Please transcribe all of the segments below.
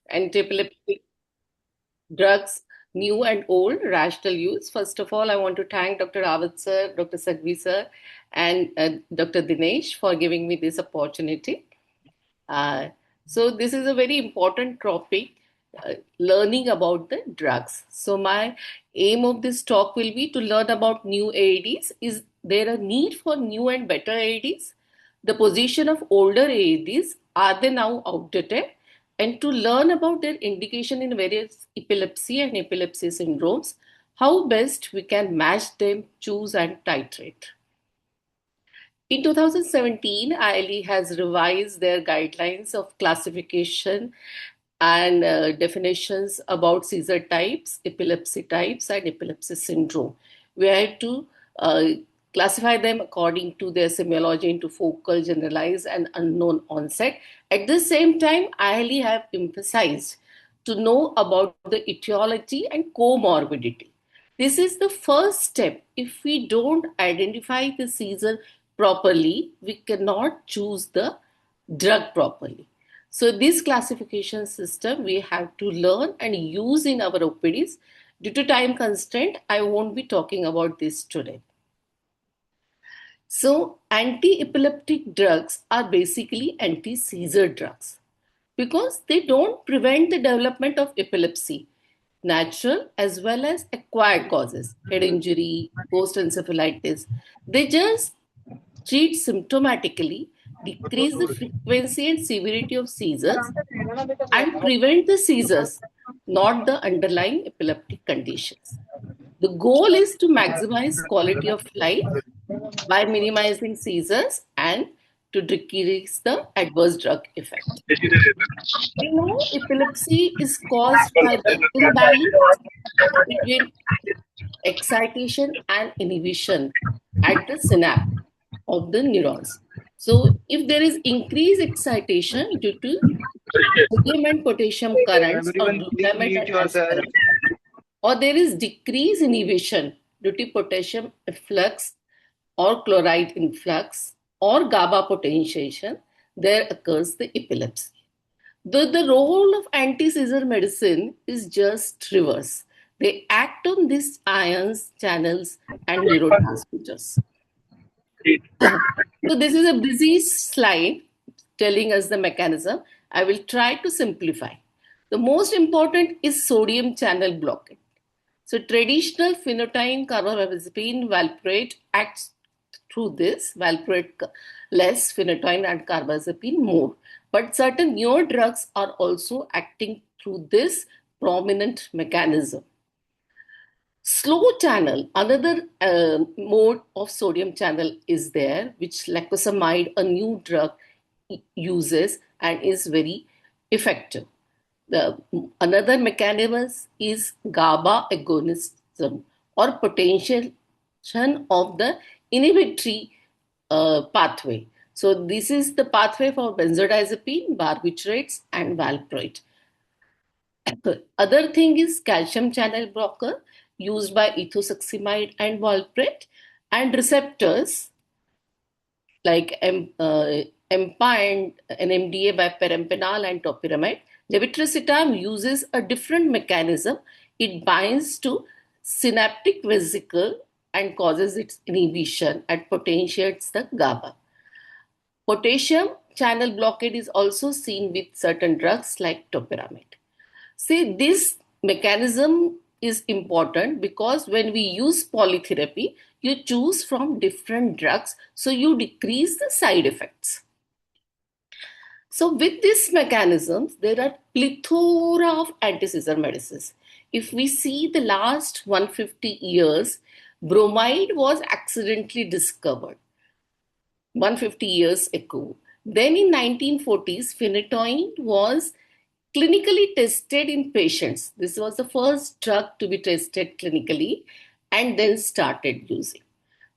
Anti-epileptic drugs, new and old, rational use. First of all, I want to thank Dr. Rawat sir, Dr. Sadhvi sir, and Dr. Dinesh for giving me this opportunity. Uh, so this is a very important topic, learning about the drugs. So my aim of this talk will be to learn about new AEDs. Is there a need for new and better AEDs? The position of older AEDs, are they now outdated? And to learn about their indication in various epilepsy and epilepsy syndromes, how best we can match them, choose and titrate. In 2017, ILE has revised their guidelines of classification and definitions about seizure types, and epilepsy syndrome. We had to uh, classify them according to their semiology into focal, generalized, and unknown onset. At the same time, ILE have emphasized to know about the etiology and comorbidity. This is the first step. If we don't identify the seizure properly, we cannot choose the drug properly. So this classification system we have to learn and use in our OPDs. Due to time constraint, I won't be talking about this today. So anti-epileptic drugs are basically anti-seizure drugs because they don't prevent the development of epilepsy, natural as well as acquired causes, head injury, post-encephalitis. They just treat symptomatically, decrease the frequency and severity of seizures, and prevent the seizures, not the underlying epileptic conditions. The goal is to maximize quality of life by minimizing seizures and to decrease the adverse drug effect. We know epilepsy is caused by the imbalance between excitation and inhibition at the synapse of the neurons. So, if there is increased excitation due to sodium and potassium currents or Everyone, please glutamate mute and yourself. aspirate, or there is decreased inhibition due to potassium efflux or chloride influx or GABA potentiation, there occurs the epilepsy. The role of anti-seizure medicine is just reverse. They act on these ions, channels, and neurotransmitters. So this is a busy slide telling us the mechanism. I will try to simplify. The most important is sodium channel blockade. So traditional phenytoin carbamazepine valproate acts through this, valproate less, phenytoin and carbamazepine more. But certain newer drugs are also acting through this prominent mechanism. Slow channel, another mode of sodium channel is there, which lacosamide, a new drug, uses and is very effective. The another mechanism is GABA agonism or potentiation of the inhibitory pathway. So this is the pathway for benzodiazepine, barbiturates, and valproate. Other thing is calcium channel blocker used by ethosuximide and valproate, and receptors like EMPA and NMDA by perampanel and topiramate. Levetiracetam uses a different mechanism. It binds to synaptic vesicle and causes its inhibition and potentiates the GABA. Potassium channel blockade is also seen with certain drugs like topiramate. See, this mechanism is important because when we use polytherapy, you choose from different drugs, so you decrease the side effects. So, with these mechanisms, there are plethora of anti-seizure medicines. If we see the last 150 years, bromide was accidentally discovered 150 years ago. Then in 1940s, phenytoin was clinically tested in patients. This was the first drug to be tested clinically and then started using.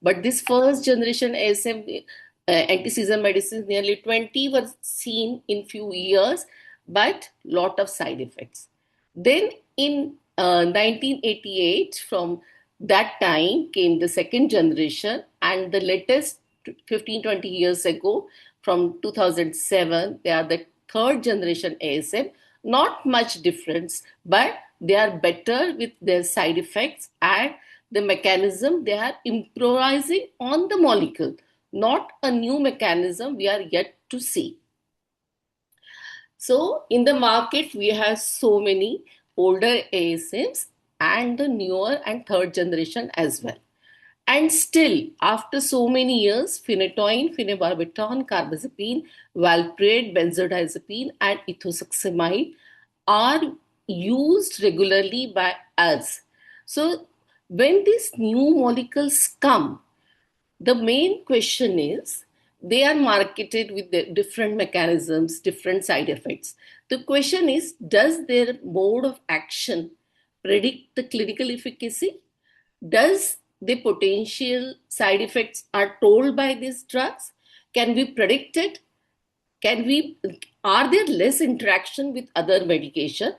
But this first generation ASM anti-seizure medicines, nearly 20 were seen in few years, but lot of side effects. Then in 1988, from that time came the second generation, and the latest 15-20 years ago, from 2007, they are the third generation ASM, not much difference, but they are better with their side effects and the mechanism. They are improvising on the molecule, not a new mechanism we are yet to see. So in the market, we have so many older ASMs and the newer and third generation as well. And still, after so many years, phenytoin, phenobarbital, carbazepine, valproate, benzodiazepine, and ethosuximide are used regularly by us. So when these new molecules come, the main question is they are marketed with the different mechanisms, different side effects. The question is, does their mode of action predict the clinical efficacy? Does the potential side effects are told by these drugs? Can we predict it? Can we, are there less interaction with other medication?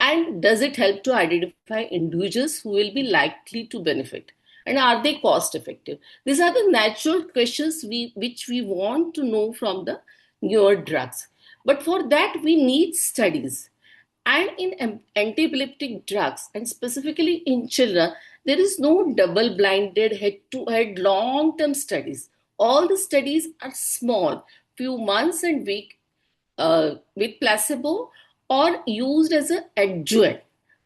And does it help to identify individuals who will be likely to benefit? And are they cost effective? These are the natural questions which we want to know from the newer drugs. But for that, we need studies. And in anti-epileptic drugs, and specifically in children, there is no double-blinded head-to-head long-term studies. All the studies are small, few months and week with placebo or used as an adjuvant.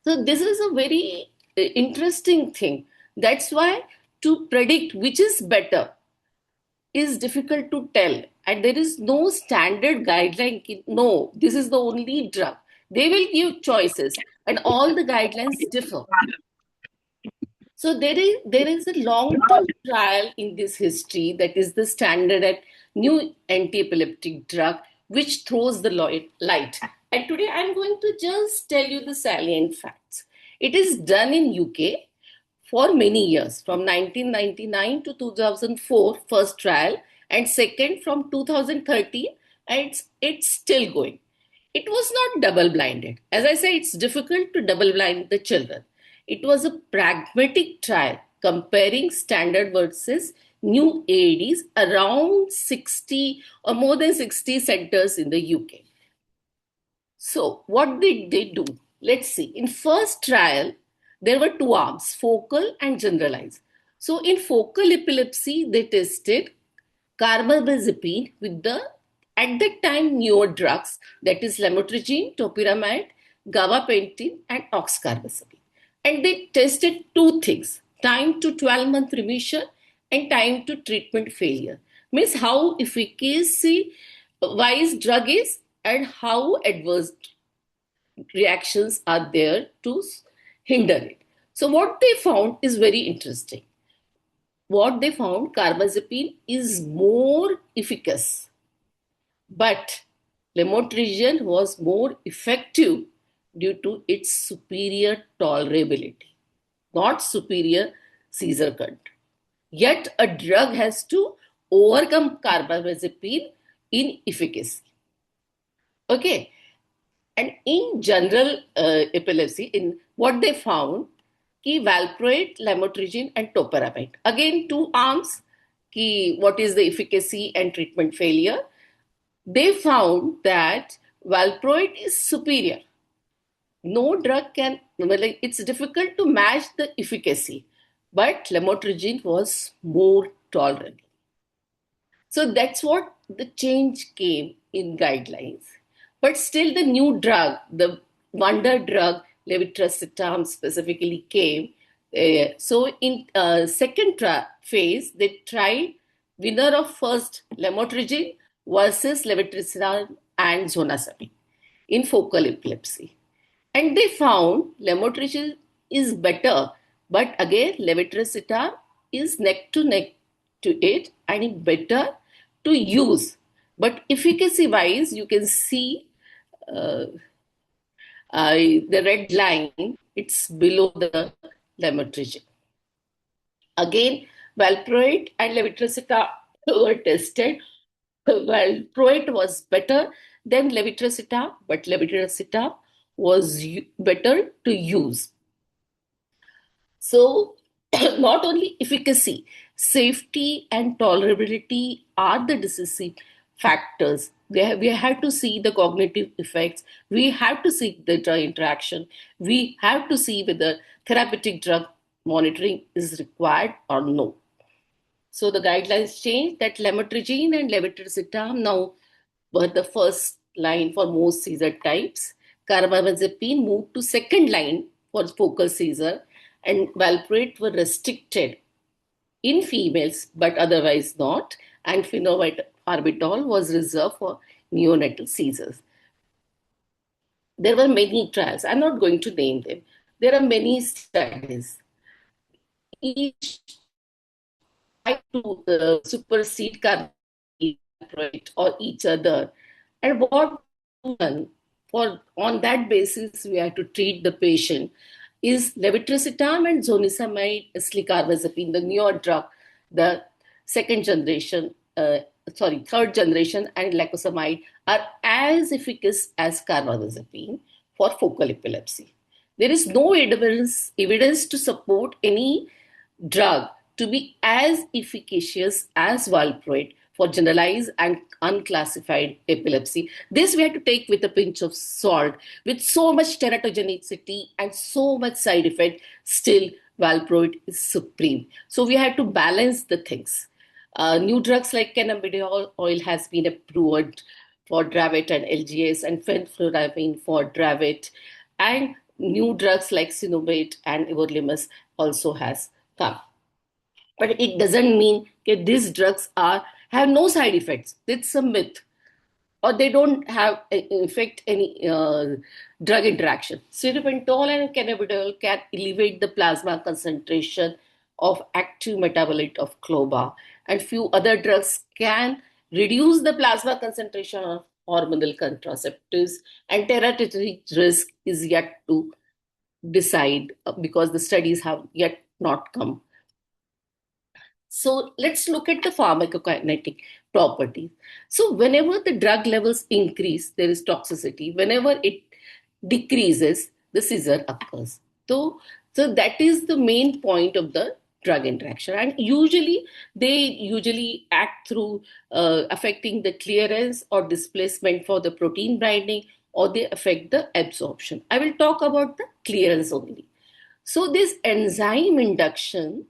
So this is a very interesting thing. That's why to predict which is better is difficult to tell, and there is no standard guideline. No, this is the only drug. They will give choices, and all the guidelines differ. So there is a long-term trial in this history that is the standard at new anti-epileptic drug, which throws the light. And today I'm going to just tell you the salient facts. It is done in UK for many years, from 1999 to 2004, first trial, and second from 2013, and it's still going. It was not double blinded. As I say, it's difficult to double blind the children. It was a pragmatic trial comparing standard versus new AEDs around 60 or more than 60 centers in the UK. So, what did they do? Let's see. In first trial, there were two arms, focal and generalized. So, in focal epilepsy, they tested carbamazepine with the at that time newer drugs, that is lamotrigine, topiramate, gabapentin, and oxcarbazepine. And they tested two things: time to 12-month remission and time to treatment failure. Means how efficacy wise drug is and how adverse reactions are there to hinder it. So what they found is very interesting. What they found, carbazepine is more efficacious, but lamotrigine was more effective due to its superior tolerability, not superior seizure control. Yet a drug has to overcome carbamazepine in efficacy. Okay, and in general epilepsy, in what they found, ki valproate, lamotrigine, and topiramate. Again, two arms. Ki what is the efficacy and treatment failure? They found that valproate is superior. No drug can. Well, it's difficult to match the efficacy, but lamotrigine was more tolerable. So that's what the change came in guidelines. But still, the new drug, the wonder drug, levetiracetam specifically came. So in second phase, they tried winner of first lamotrigine versus levetiracetam and zonazepam in focal epilepsy. And they found lamotrigine is better, but again, levetiracetam is neck to neck to it and better to use. But efficacy wise, you can see uh, the red line, it's below the lamotrigine. Again, valproate and levetiracetam were tested. Valproate was better than levetiracetam, but levetiracetam was better to use. So, not only efficacy, safety and tolerability are the decisive factors We have to see the cognitive effects. We have to see the drug interaction. We have to see whether therapeutic drug monitoring is required or no. So the guidelines changed that lamotrigine and levetiracetam now were the first line for most seizure types. Carbamazepine moved to second line for focal seizure, and valproate were restricted in females but otherwise not, and phenobarbital was reserved for neonatal seizures. There were many trials. I'm not going to name them. There are many studies. Each tried to supersede carbamazepine or each other. And what done for on that basis we have to treat the patient is levetiracetam and zonisamide eslicarbazepine, the newer drug, the second generation, third generation, and lacosamide are as efficacious as carbamazepine for focal epilepsy. There is no evidence to support any drug to be as efficacious as valproate for generalized and unclassified epilepsy. This we have to take with a pinch of salt. With so much teratogenicity and so much side effect, still valproate is supreme. So we have to balance the things. New drugs like cannabidiol oil has been approved for Dravet and LGS, and fenfluramine for Dravet, and new drugs like Sinovate and everolimus also has come. But it doesn't mean that these drugs have no side effects. It's a myth, or they don't have effect any drug interaction. Siripentol and cannabidiol can elevate the plasma concentration of active metabolite of cloba, and few other drugs can reduce the plasma concentration of hormonal contraceptives. And teratogenetic risk is yet to decide because the studies have yet not come. So let's look at the pharmacokinetic properties. So whenever the drug levels increase, there is toxicity. Whenever it decreases, the seizure occurs. So that is the main point of the drug interaction. And they act through affecting the clearance or displacement for the protein binding, or they affect the absorption. I will talk about the clearance only. So this enzyme induction,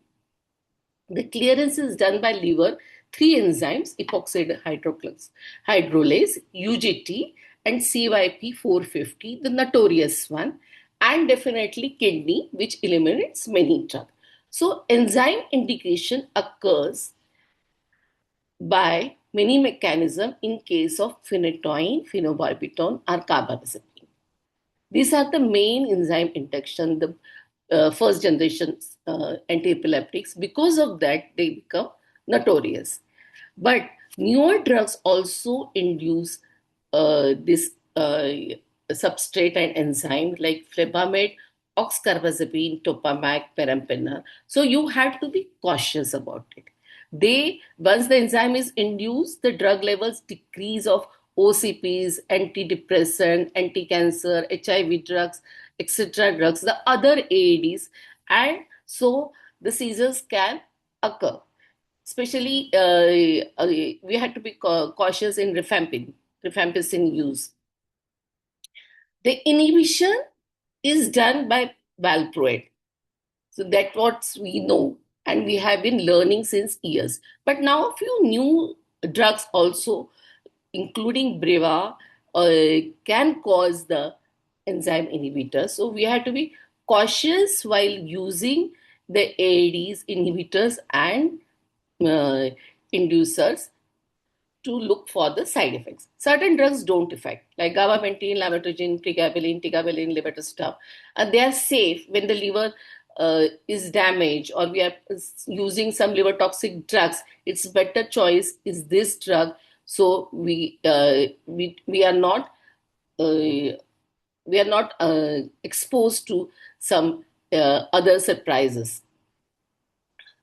the clearance is done by liver, three enzymes, epoxide hydrolase, UGT, and CYP450, the notorious one, and definitely kidney, which eliminates many drugs. So enzyme indication occurs by many mechanisms in case of phenytoin, phenobarbital, or carbamazepine. These are the main enzyme induction, the first generation anti-epileptics. Because of that, they become notorious. But newer drugs also induce this substrate and enzyme like flebamet, oxcarbazepine, topamac, perampanel. So you have to be cautious about it. Once the enzyme is induced, the drug levels decrease of OCPs, antidepressant, anti-cancer, HIV drugs, etc. drugs, the other AADs, and so the seizures can occur. Especially, we had to be cautious in rifampicin use. The inhibition is done by valproate. So that's what we know, and we have been learning since years. But now a few new drugs also, including Breva, can cause the enzyme inhibitor. So we have to be cautious while using the AADs, inhibitors, and inducers to look for the side effects. Certain drugs don't affect, like gabapentin, lamotrigine, tigabalin, levetiracetam, and they are safe when the liver is damaged or we are using some liver toxic drugs. It's better choice is this drug, so we are not exposed to some other surprises.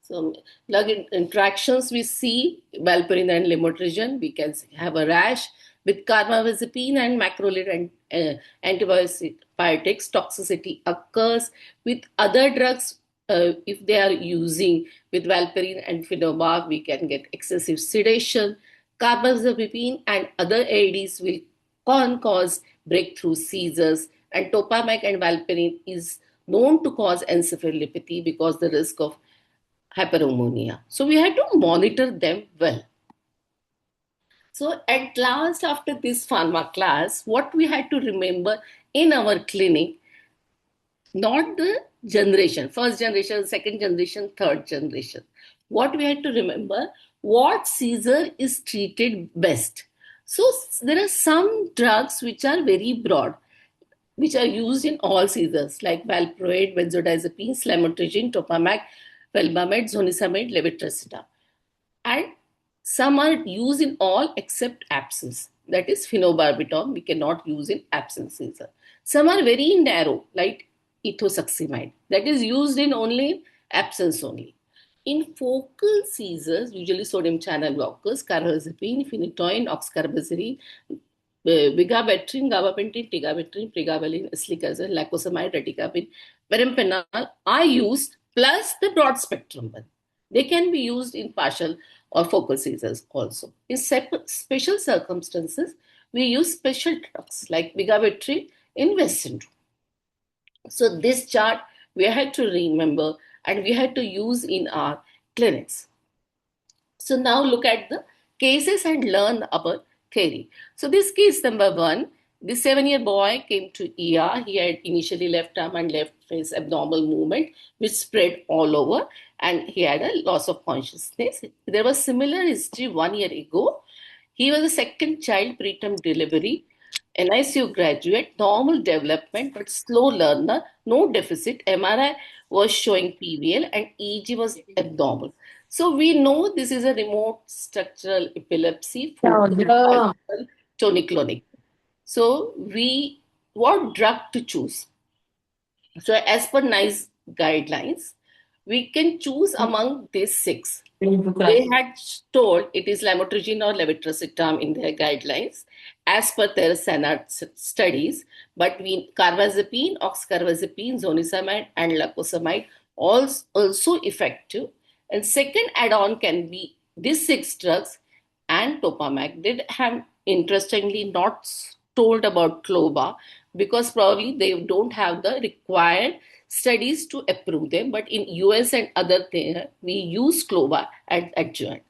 So, drug interactions we see valproate and lamotrigine. We can have a rash with carbamazepine and macrolide and antibiotics. Toxicity occurs with other drugs. If they are using with valproate and phenobarb, we can get excessive sedation. Carbamazepine and other AIDs will cause breakthrough seizures, and Topamac and Valparin is known to cause encephalopathy because the risk of hyperammonia. So we had to monitor them well. So at last, after this pharma class, what we had to remember in our clinic, not the generation, first generation, second generation, third generation. What we had to remember, what seizure is treated best. So there are some drugs which are very broad, which are used in all seizures, like valproate, benzodiazepine, lamotrigine, topamac, felbamate, zonisamide, levetiracetam. And some are used in all except absence. That is phenobarbital, we cannot use in absence seizure. Some are very narrow, like ethosuximide, that is used in only absence only. In focal seizures, usually sodium channel blockers, carbamazepine, phenytoin, oxcarbazepine, vigabatrin, gabapentin, tigabatrin, pregabalin, eslicazole, lacosamide, reticapin, perampanel are used plus the broad spectrum one. They can be used in partial or focal seizures also. In special circumstances, we use special drugs like vigabatrin in West syndrome. So this chart we had to remember and we had to use in our clinics. So now look at the cases and learn our theory. So this case number one, this 7-year boy came to ER. He had initially left arm and left face abnormal movement, which spread all over, and he had a loss of consciousness. There was similar history 1 year ago. He was a second child, preterm delivery, NICU graduate, normal development, but slow learner, no deficit. MRI was showing PVL and EEG was abnormal. So we know this is a remote structural epilepsy, focal tonic-clonic. So what drug to choose? So as per NICE guidelines, we can choose among these six. They had told it is lamotrigine or levetiracetam in their guidelines as per their SANARD studies, but carbamazepine, oxcarbazepine, zonisamide, and lacosamide also effective. And second add-on can be these six drugs and topamac. Did have interestingly not told about cloba because probably they don't have the required studies to approve them, but in US and other things, we use cloba at adjuvant.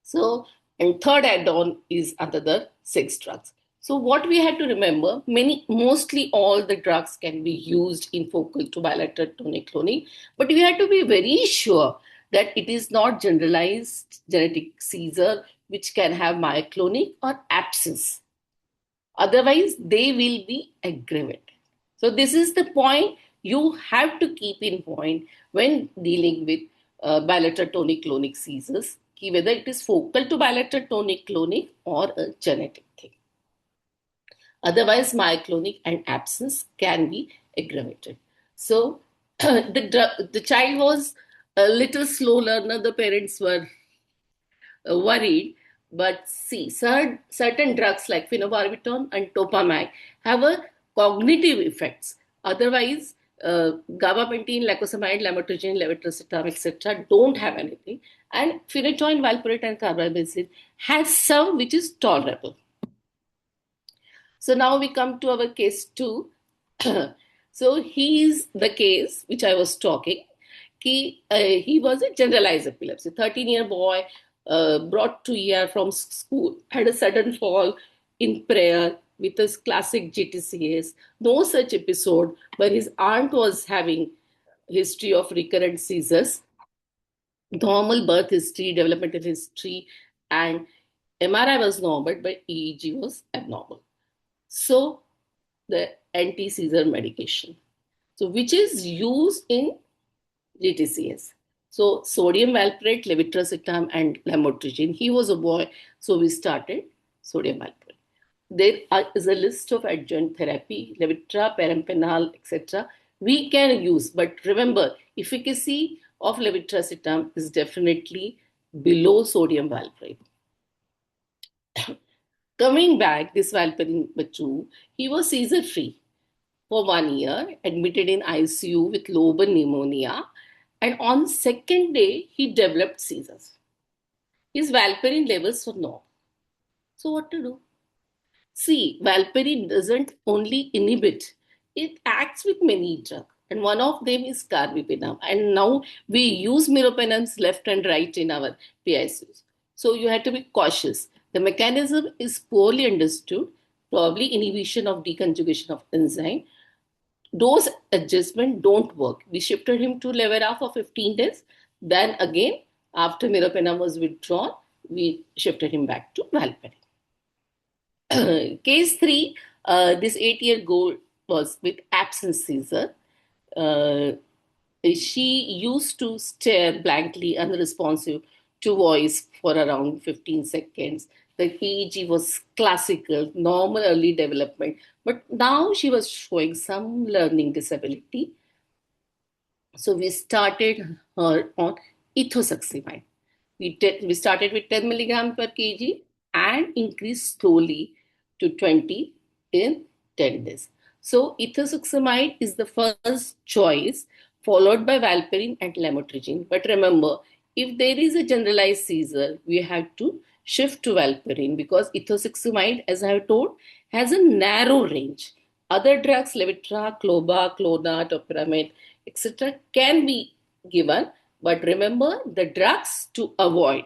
So, and third add-on is another six drugs. So what we had to remember, mostly all the drugs can be used in focal to bilateral tonic-clonic, but we had to be very sure that it is not generalized genetic seizure which can have myoclonic or abscess. Otherwise, they will be aggravated. So this is the point you have to keep in mind when dealing with bilateral tonic-clonic seizures, whether it is focal to bilateral tonic-clonic or a genetic thing. Otherwise, myoclonic and absence can be aggravated. So the child was a little slow learner. The parents were worried. But see, certain drugs like phenobarbital and topamac have a cognitive effects. Otherwise, gabapentin, lacosamide, lamotrigine, levetiracetam, etc., don't have anything. And phenytoin, valproate, and carbamazepine has some which is tolerable. So now we come to our case 2. So he is the case which I was talking. He was a generalized epilepsy. 13-year boy brought to ER from school, had a sudden fall in prayer with his classic GTCS. No such episode, but his aunt was having history of recurrent seizures, normal birth history, developmental history, and MRI was normal, but EEG was abnormal. So the anti-seizure medication, so which is used in GTCS. So sodium valproate, levetiracetam, and lamotrigine. He was a boy, so we started sodium valproate. There is a list of adjuvant therapy, Levitra, perampanel, etc. We can use, but remember, efficacy of levetiracetam is definitely below sodium valproate. Coming back, this Valparin Bachu, he was seizure free for 1 year, admitted in ICU with lobar pneumonia, and on second day he developed seizures. His valparin levels were normal. So what to do? See, valparin doesn't only inhibit, it acts with many drugs. And one of them is carbipenam. And now we use meropenams left and right in our PICUs. So you have to be cautious. The mechanism is poorly understood, probably inhibition of deconjugation of enzyme. Dose adjustment don't work. We shifted him to Levera for 15 days. Then again, after meropenem was withdrawn, we shifted him back to valparin. Case 3, this 8-year-old was with absent seizure. Uh, she used to stare blankly, unresponsive to voice for around 15 seconds. The EEG was classical, normal early development, but now she was showing some learning disability. So we started her on ethosuximide. We started with 10 milligram per kg and increased slowly to 20 in 10 days. So ethosuximide is the first choice, followed by valparin and lamotrigine. But remember, if there is a generalized seizure, we have to shift to valparin because ethosuximide, as I have told, has a narrow range. Other drugs, Levitra, Cloba, Clona, Topiramate, etc., can be given, but remember the drugs to avoid.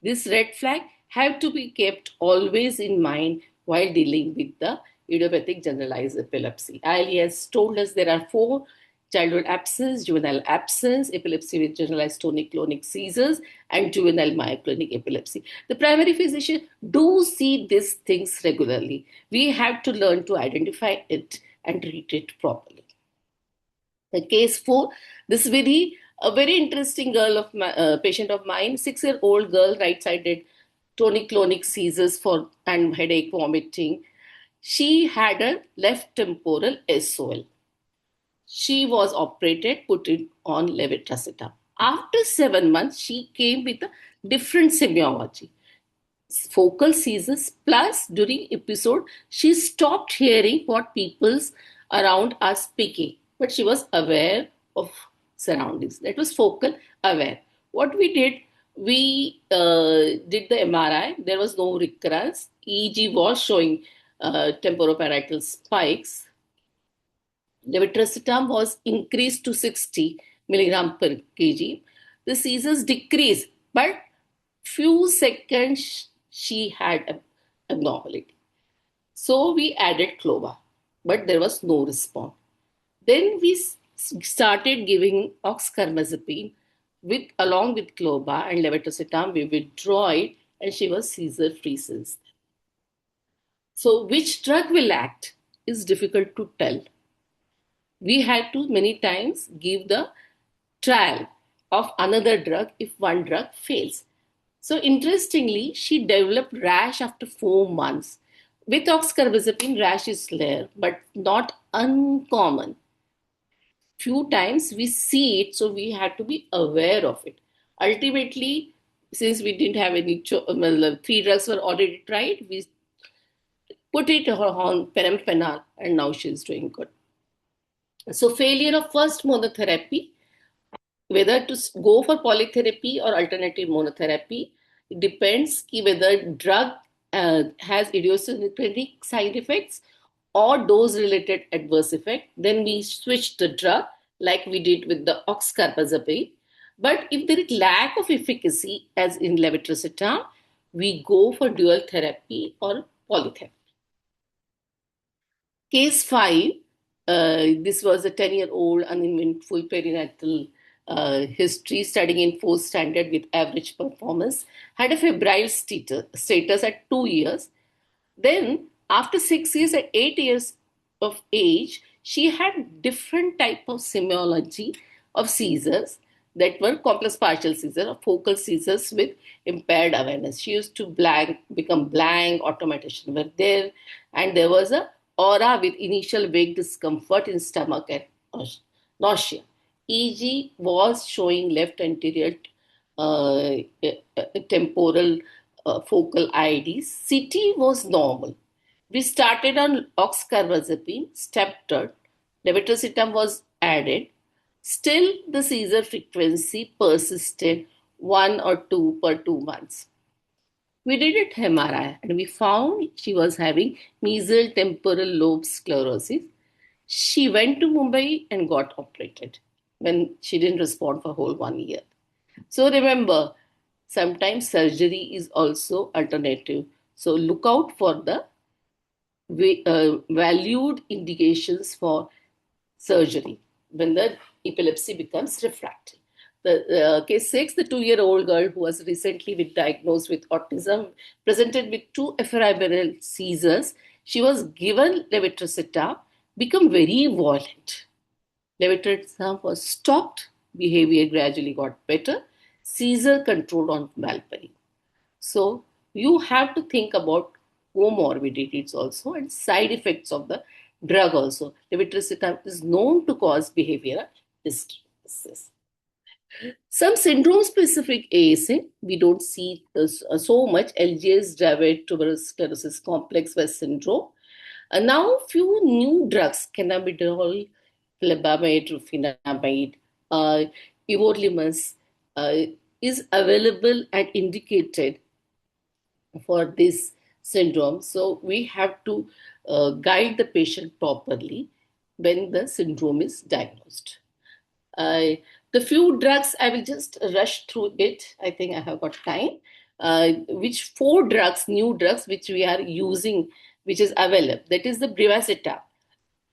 This red flag have to be kept always in mind while dealing with the idiopathic generalized epilepsy. Ali has told us there are 4: childhood absence, juvenile absence, epilepsy with generalized tonic-clonic seizures, and juvenile myoclonic epilepsy. The primary physician do see these things regularly. We have to learn to identify it and treat it properly. The case 4, this a very interesting patient of mine, 6-year-old girl, right-sided tonic-clonic seizures for and headache, vomiting. She had a left temporal SOL. She was operated, put it on levetiracetam. After 7 months, she came with a different semiology, focal seizures, plus during episode she stopped hearing what people's around are speaking, but she was aware of surroundings. That was focal aware. What we did, we did the MRI. There was no recurrence. EEG was showing temporoparietal spikes. Levetiracetam was increased to 60 milligram per kg. The seizures decreased, but few seconds she had a abnormality. So we added clova, but there was no response. Then we started giving oxcarbazepine with along with clova and levetiracetam. We withdraw it, and she was seizure free since. So which drug will act is difficult to tell. We had to many times give the trial of another drug if one drug fails. So interestingly, she developed rash after 4 months. With oxcarbazepine, rash is rare but not uncommon. Few times we see it, so we had to be aware of it. Ultimately, since we didn't have any, well, 3 drugs were already tried, we put it on perampanel, and now she's doing good. So failure of first monotherapy, whether to go for polytherapy or alternative monotherapy, it depends whether drug has idiosyncratic side effects or dose related adverse effect. Then we switch the drug like we did with the oxcarbazepine. But if there is lack of efficacy, as in levetiracetam, we go for dual therapy or polytherapy. Case 5, this was a 10-year-old uneventful perinatal history, studying in 4th standard with average performance, had a febrile status at 2 years. Then, after 6 years, at 8 years of age, she had different type of semiology of seizures that were complex partial seizures or focal seizures with impaired awareness. She used to become blank, automation were there, and there was a aura with initial vague discomfort in stomach and nausea. EG was showing left anterior uh, temporal focal IDs. CT was normal. We started on oxcarbazepine, step third. Levetiracetam was added. Still, the seizure frequency persisted 1 or 2 per 2 months. We did it MRI and we found she was having mesial temporal lobe sclerosis. She went to Mumbai and got operated when she didn't respond for whole 1 year. So remember, sometimes surgery is also alternative. So look out for the valued indications for surgery when the epilepsy becomes refractory. The case 6, the 2-year-old girl who was recently diagnosed with autism, presented with two ephemeral seizures. She was given levetiracetam, become very violent. Levetiracetam was stopped, behavior gradually got better, seizure controlled on Valparin. So you have to think about comorbidities also and side effects of the drug also. Levetiracetam is known to cause behavioral distresses. Some syndrome-specific ASM, we don't see so much. LGS, Dravet, tuberous sclerosis complex West syndrome. Now, few new drugs, cannabidiol, phlebamide, rufinamide, uh, everolimus, uh, is available and indicated for this syndrome. So we have to guide the patient properly when the syndrome is diagnosed. Uh, the few drugs, I will just rush through it. I think I have got time. Which 4 drugs, new drugs, which we are using, which is available. That is the brivaceta.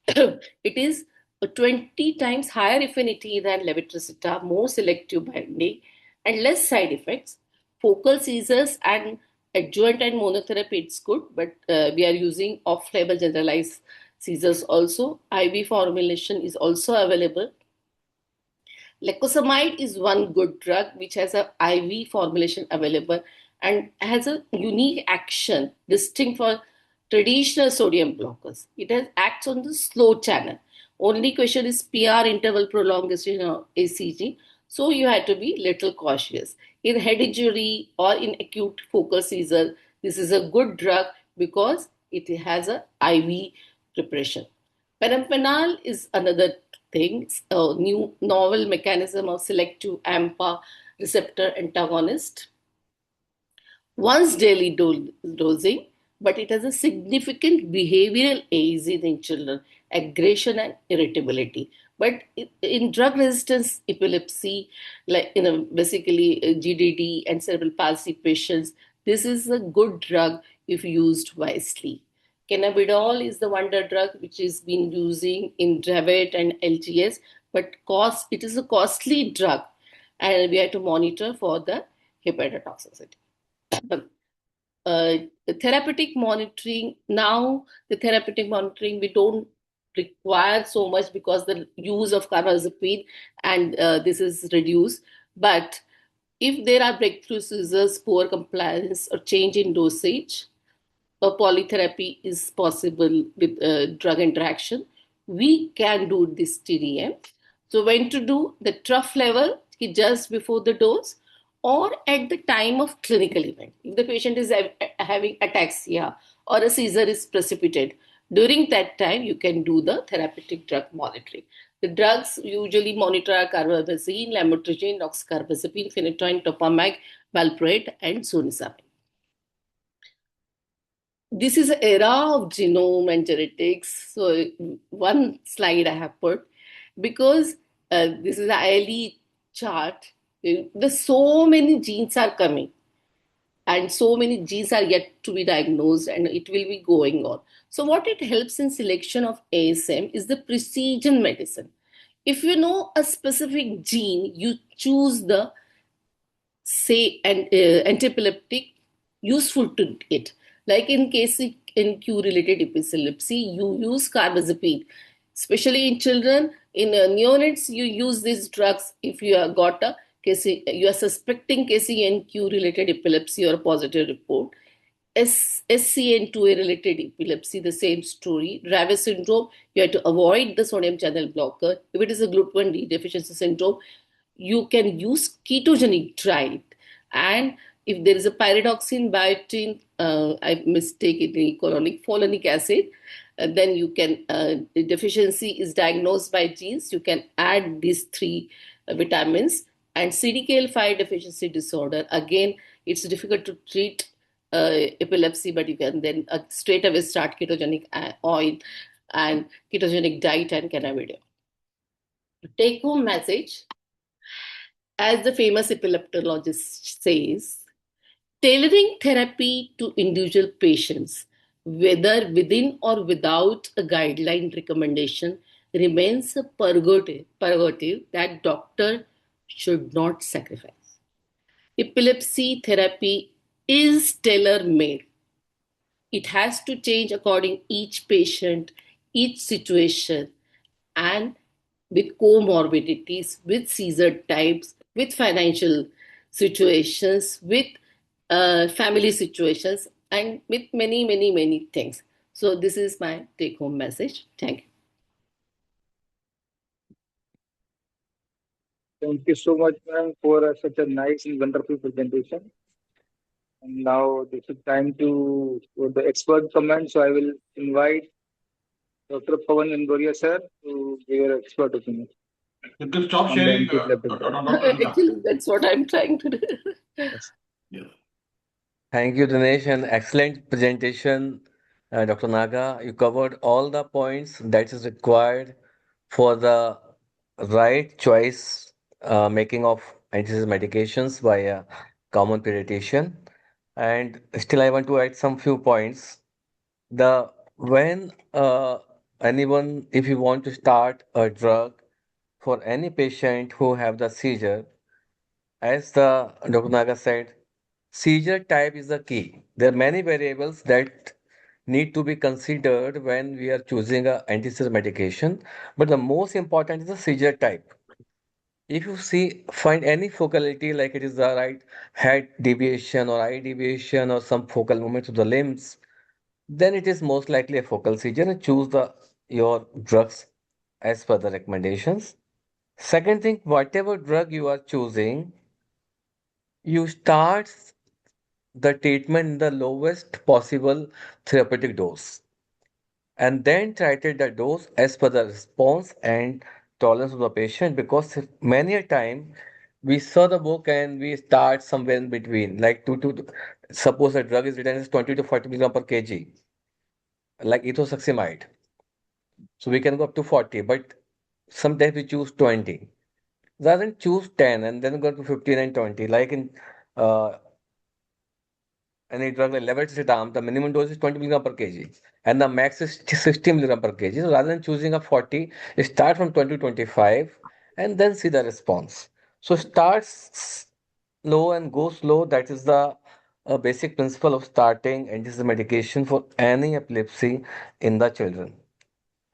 It is a 20 times higher affinity than levetiracetam, more selective binding, and less side effects. Focal seizures and adjuvant and monotherapy, it's good, but we are using off-label generalized seizures also. IV formulation is also available. Lacosamide is one good drug which has a IV formulation available and has a unique action distinct from traditional sodium blockers. It has acts on the slow channel. Only question is PR interval prolongation or ACG. So you have to be little cautious. In head injury or in acute focal seizure, this is a good drug because it has a IV preparation. Perampanel is another thing, a new novel mechanism of selective AMPA receptor antagonist. Once daily dosing, but it has a significant behavioral AEs in children, aggression and irritability. But in drug resistance epilepsy, like basically GDD and cerebral palsy patients, this is a good drug if used wisely. Cannabidiol is the wonder drug which is been using in Dravet and LGS, but it is a costly drug, and we have to monitor for the hepatotoxicity. uh, therapeutic monitoring, now the therapeutic monitoring we don't require so much because the use of carbamazepine and this is reduced. But if there are breakthrough seizures, poor compliance or change in dosage, a polytherapy is possible with drug interaction, we can do this TDM. So when to do the trough level just before the dose or at the time of clinical event. If the patient is having ataxia or a seizure is precipitate, during that time you can do the therapeutic drug monitoring. The drugs usually monitor are carbamazepine, lamotrigine, oxcarbazepine, phenytoin, topamac, valproate, and zonisamide. This is an era of genome and genetics. So one slide I have put because this is an ILE chart. There's so many genes are coming and so many genes are yet to be diagnosed and it will be going on. So what it helps in selection of ASM is the precision medicine. If you know a specific gene, you choose the say and antiepileptic useful to it. Like in case in Q-related epilepsy, you use carbazepine. Especially in children, in neonates, you use these drugs if you have got a you are suspecting KCNQ-related epilepsy or a positive report. SCN2A related epilepsy, the same story. Dravet syndrome, you have to avoid the sodium channel blocker. If it is a glutamate D deficiency syndrome, you can use ketogenic diet. And if there is a pyridoxine, biotin, I mistake it in colonic folinic acid, then you can, the deficiency is diagnosed by genes, you can add these 3 vitamins. And CDKL5 deficiency disorder, again, it's difficult to treat epilepsy, but you can then straight away start ketogenic oil and ketogenic diet and cannabidiol. Take home message, as the famous epileptologist says, tailoring therapy to individual patients, whether within or without a guideline recommendation, remains a prerogative that doctor should not sacrifice. Epilepsy therapy is tailor-made. It has to change according each patient, each situation, and with comorbidities, with seizure types, with financial situations, with family situations, and with many, many, many things. So this is my take-home message. Thank you. Thank you so much, ma'am, for such a nice and wonderful presentation. And now this is time for the expert comment. So I will invite Dr. Pawan Ingoria sir to give your expert opinion You can stop on the sharing, anti-epileptic drug. Dr. Anita. Actually, that's what I'm trying to do. Yes. Yeah. Thank you, Dinesh. An excellent presentation, Dr. Naga. You covered all the points that is required for the right choice making of antihistamine medications by a common pediatrician. And still, I want to add some few points. The when anyone, if you want to start a drug for any patient who have the seizure, as the Dr. Naga said, seizure type is the key. There are many variables that need to be considered when we are choosing a anti-seizure medication, but the most important is the seizure type. If you see find any focality like it is the right head deviation or eye deviation or some focal movements of the limbs, then it is most likely a focal seizure and choose the your drugs as per the recommendations. Second thing, whatever drug you are choosing, you start the treatment in the lowest possible therapeutic dose and then titrate the dose as per the response and tolerance of the patient because many a time we saw the book and we start somewhere in between like suppose a drug is written as 20 to 40 milligram per kg like ethosuximide, so we can go up to 40 but sometimes we choose 20 rather than choose 10 and then go to 15 and 20 like in uh, any drug like levetiracetam, the minimum dose is 20 milligram per kg and the max is 60 milligram per kg. So rather than choosing a 40, start from 20 to 25 and then see the response. So start slow and go slow. That is the basic principle of starting antihistamine medication for any epilepsy in the children.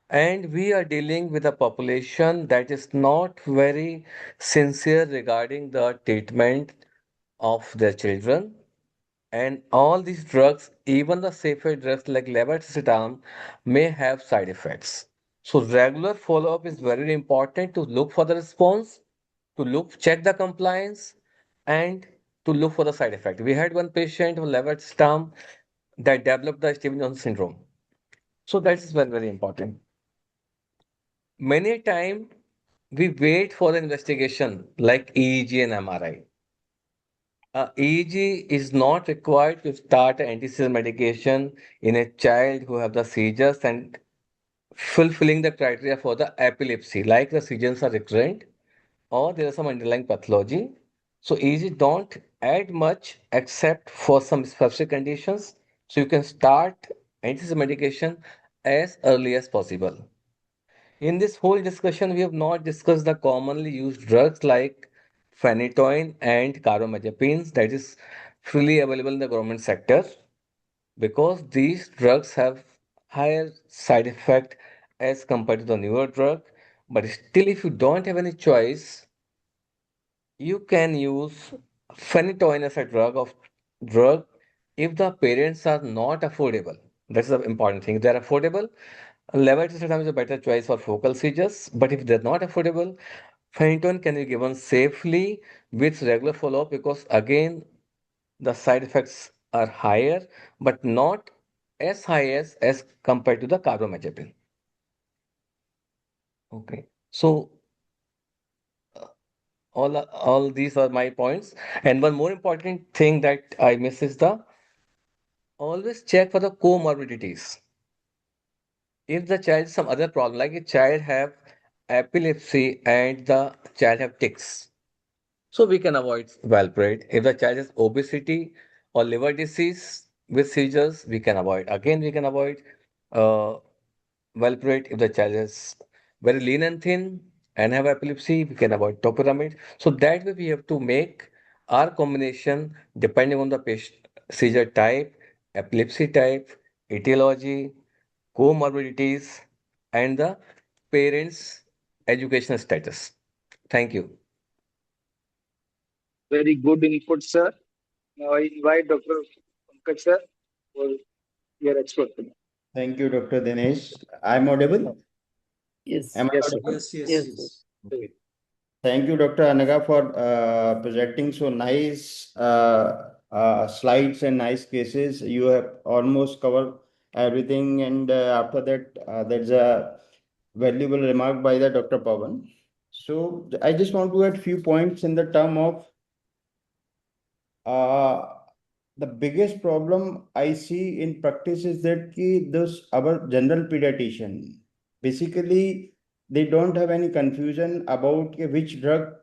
And we are dealing with a population that is not very sincere regarding the treatment of their children. And all these drugs, even the safer drugs like levetiracetam, may have side effects. So regular follow-up is very important to look for the response, to check the compliance, and to look for the side effect. We had one patient with levetiracetam that developed the Stevenson syndrome. So that is very, very important. Many a time we wait for the investigation like EEG and MRI. EEG is not required to start an anti-seizure medication in a child who have the seizures and fulfilling the criteria for the epilepsy, like the seizures are recurrent or there is some underlying pathology. So EEG don't add much except for some specific conditions. So you can start anti-seizure medication as early as possible. In this whole discussion, we have not discussed the commonly used drugs like phenytoin and carbamazepines that is freely available in the government sector because these drugs have higher side effect as compared to the newer drug. But still, if you don't have any choice, you can use phenytoin as a drug if the parents are not affordable. That's the important thing. If they're affordable, levetiracetam is a better choice for focal seizures. But if they're not affordable, phenytoin can be given safely with regular follow-up because again the side effects are higher, but not as high as compared to the carbamazepine. Okay, so all these are my points. And one more important thing that I miss is the Always check for the comorbidities. If the child has some other problem, like a child have epilepsy and the child have tics, so we can avoid valproate. If the child has obesity or liver disease with seizures, we can avoid. Again, we can avoid uh, valproate. If the child is very lean and thin and have epilepsy, we can avoid topiramate. So that way we have to make our combination depending on the patient seizure type, epilepsy type, etiology, comorbidities, and the parents' educational status. Thank you. Very good input, sir. Now I invite Dr. Pankaj sir for your expert comment. Thank you, Dr. Dinesh. I'm audible? Yes. Am I Yes, sir. audible? Yes, yes, Yes. yes. Okay. Thank you, Dr. Anaga, for presenting so nice slides and nice cases. You have almost covered everything, and after that, there's a valuable remark by the Dr. Pawan. So I just want to add few points in the term of the biggest problem I see in practice is that those our general pediatrician basically they don't have any confusion about which drug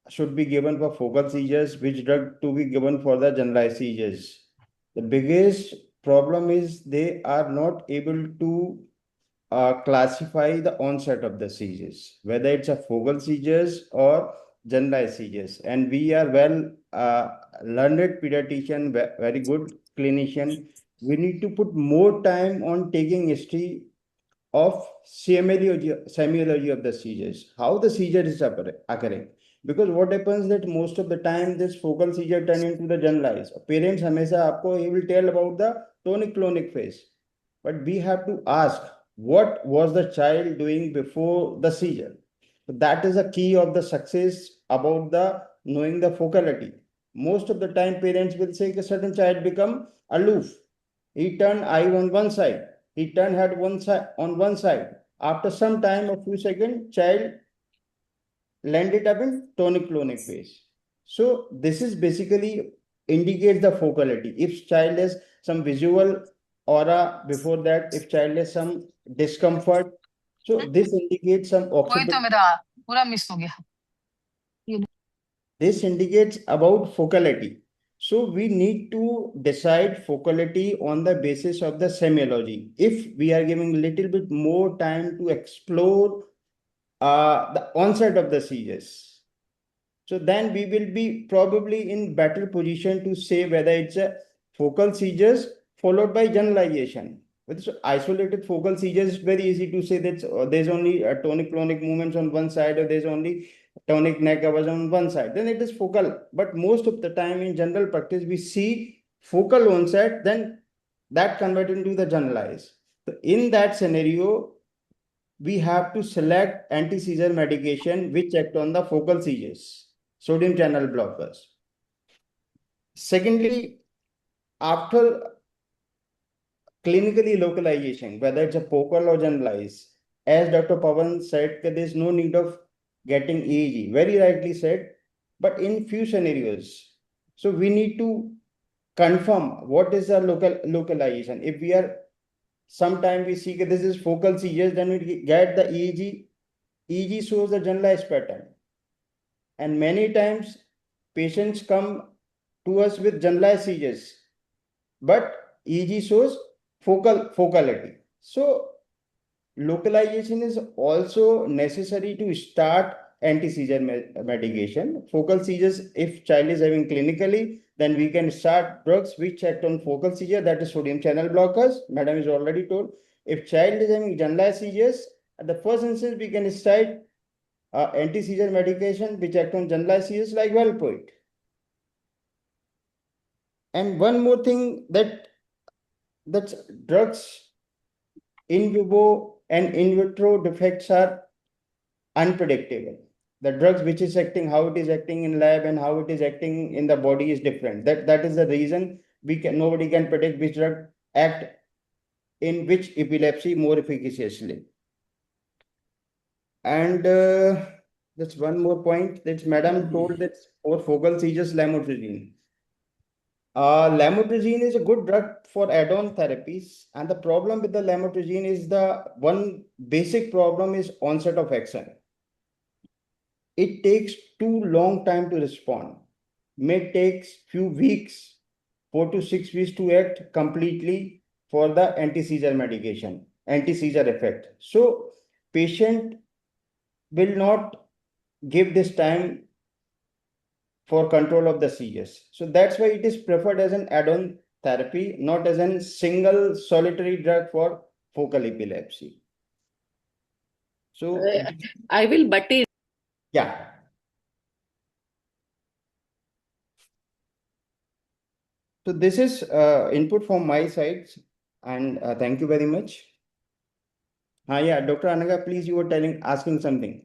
should be given for focal seizures, which drug to be given for the generalized seizures. The biggest problem is they are not able to classify the onset of the seizures, whether it's a focal seizures or generalized seizures. And we are well learned pediatrician, very good clinician. We need to put more time on taking history of semiology of the seizures, how the seizure is occurring. Because what happens that most of the time this focal seizure turn into the generalized. Parents हमेशा आपको he will tell about the tonic clonic phase, but we have to ask what was the child doing before the seizure. So that is a key of the success about the knowing the focality. Most of the time parents will say a certain child become aloof, he turned eye on one side, he turned head one side on one side. After some time, a few seconds, child landed up in tonic-clonic phase. So this is basically indicates the focality. If child has some visual aura before that, if child has some discomfort, so this indicates some वही तो occipital. मेरा पूरा miss हो गया. This indicates about focality. So we need to decide focality on the basis of the semiology. If we are giving little bit more time to explore the onset of the seizures, so then we will be probably in better position to say whether it's a focal seizures followed by generalization. With isolated focal seizures, it's very easy to say that there's only a tonic-clonic movements on one side, or there's only tonic neck was on one side, then it is focal. But most of the time in general practice, we see focal onset, then that converted into the generalized. So in that scenario, we have to select anti-seizure medication which act on the focal seizures, sodium channel blockers. Secondly, after clinically localization, whether it's a focal or generalized, as Dr. Pawan said, that there's no need of getting EEG, very rightly said, but in few scenarios. So we need to confirm what is the localization. If we are, sometime we see that this is focal seizures, then we get the EEG. EEG shows the generalized pattern. And many times patients come to us with generalized seizures, but EEG shows focality. So localization is also necessary to start anti-seizure medication. Focal seizures, if child is having clinically, then we can start drugs which act on focal seizure, that is sodium channel blockers. Madam is already told. If child is having generalized seizures, at the first instance, we can start anti-seizure medication which act on generalized seizures like valproate. And one more thing, that drugs in vivo and in vitro defects are unpredictable. The drugs which is acting, how it is acting in lab and how it is acting in the body is different. That is the reason nobody can predict which drug act in which epilepsy more efficaciously. And that's one more point that Madam told that for focal seizures lamotrigine. Lamotrigine is a good drug for add-on therapies, and the problem with the lamotrigine is the one basic problem is onset of action. It takes too long time to respond. May takes few weeks, 4 to 6 weeks to act completely for the anti-seizure medication, anti-seizure effect. So patient will not give this time for control of the seizures. So that's why it is preferred as an add-on therapy, not as a single solitary drug for focal epilepsy. So I will butt in. yeah. So this is input from my side, and thank you very much. Yeah, Dr. Anaga, please, you were asking something.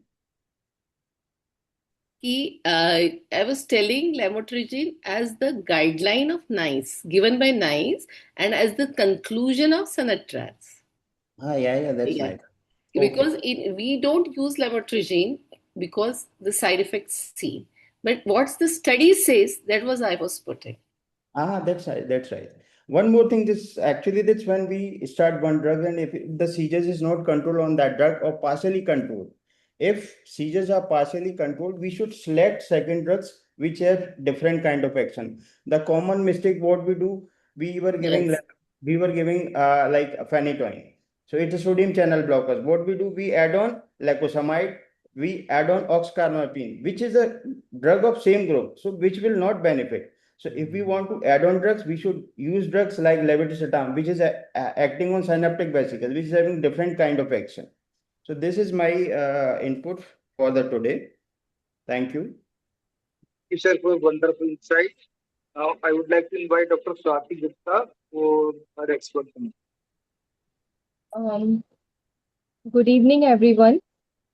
I was telling lamotrigine as the guideline of NICE, given by NICE, and as the conclusion of Sanatrans. Yeah, that's Yeah. right. Because we don't use lamotrigine because the side effects seen. But what the study says, that was I was putting. That's right. That's right. One more thing, this actually that's when we start one drug, and if the seizures is not controlled on that drug or partially controlled, if seizures are partially controlled, we should select second drugs which have different kind of action. The common mistake what we do, we were giving Yes. like phenytoin. So it's a sodium channel blockers. What we do, we add on lacosamide, we add on oxcarbazepine, which is a drug of same group, so which will not benefit. So if we want to add on drugs, we should use drugs like levetiracetam, which is acting on synaptic vesicles, which is having different kind of action. So this is my input for the today. Thank you. You, sir, for wonderful insight. Now, I would like to invite Dr. Swati Gupta for our expert comment. Good evening, everyone.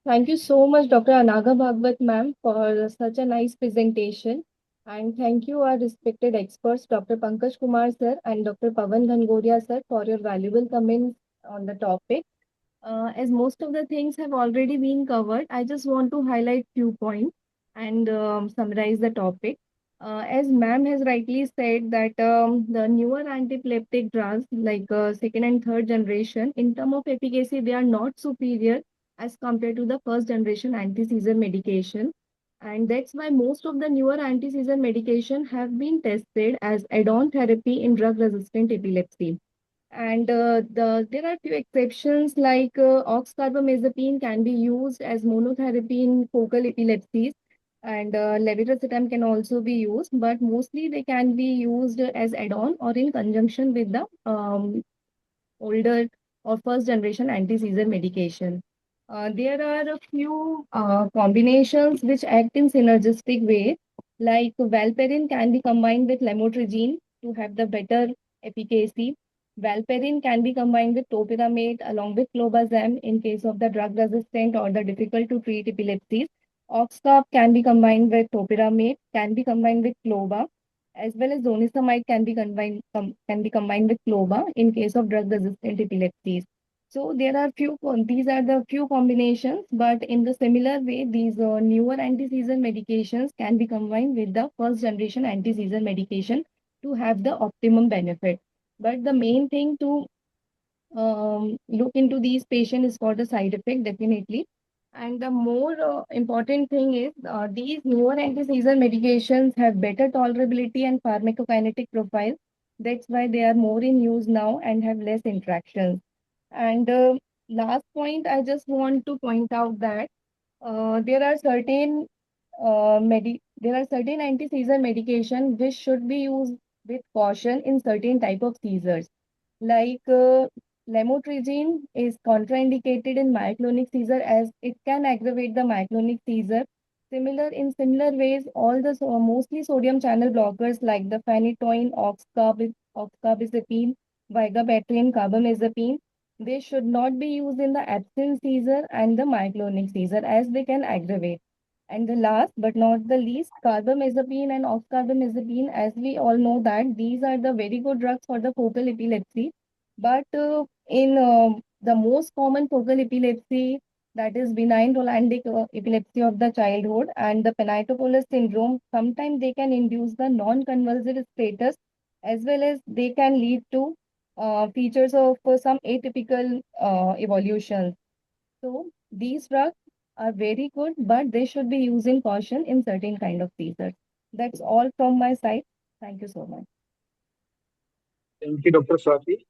Thank you so much, Dr. Anaga Bhagwat ma'am, for such a nice presentation. And thank you, our respected experts, Dr. Pankaj Kumar sir and Dr. Pavan Ghangoria sir, for your valuable comments on the topic. As most of the things have already been covered, I just want to highlight few points and summarize the topic. As ma'am has rightly said that the newer antiepileptic drugs like second and third generation, in terms of efficacy, they are not superior as compared to the first generation anti-seizure medication. And that's why most of the newer anti-seizure medication have been tested as add-on therapy in drug-resistant epilepsy. And there are few exceptions like oxcarbazepine can be used as monotherapy in focal epilepsies, and levetiracetam can also be used, but mostly they can be used as add-on or in conjunction with the older or first generation anti-seizure medication. There are a few combinations which act in synergistic way, like valperin can be combined with lamotrigine to have the better efficacy. Valperin can be combined with topiramate along with clobazam in case of the drug resistant or the difficult to treat epilepsies. Oxcarb can be combined with topiramate, can be combined with cloba, as well as zonisamide can be combined with cloba in case of drug resistant epilepsies. So there are these are the few combinations, but in the similar way, these newer anti-seizure medications can be combined with the first generation anti-seizure medication to have the optimum benefit. But the main thing to look into these patients is for the side effect, definitely. And the more important thing is these newer anti-seizure medications have better tolerability and pharmacokinetic profile. That's why they are more in use now and have less interactions. And last point, I just want to point out that there are certain anti-seizure medication which should be used with caution in certain type of seizures. Like lamotrigine is contraindicated in myoclonic seizure as it can aggravate the myoclonic seizure. In similar ways, all the mostly sodium channel blockers like the phenytoin, oxcarbazepine, vigabatrin, carbamazepine, they should not be used in the absence seizure and the myoclonic seizure as they can aggravate. And the last but not the least, carbamazepine and oxcarbazepine, as we all know that these are the very good drugs for the focal epilepsy. But in the most common focal epilepsy, that is benign Rolandic epilepsy of the childhood and the Pennatopolis syndrome, sometimes they can induce the non-convulsive status as well as they can lead to features of some atypical evolutions. So these drugs are very good, but they should be used in caution in certain kind of cases. That's all from my side. Thank you so much. Thank you, Dr. Swati.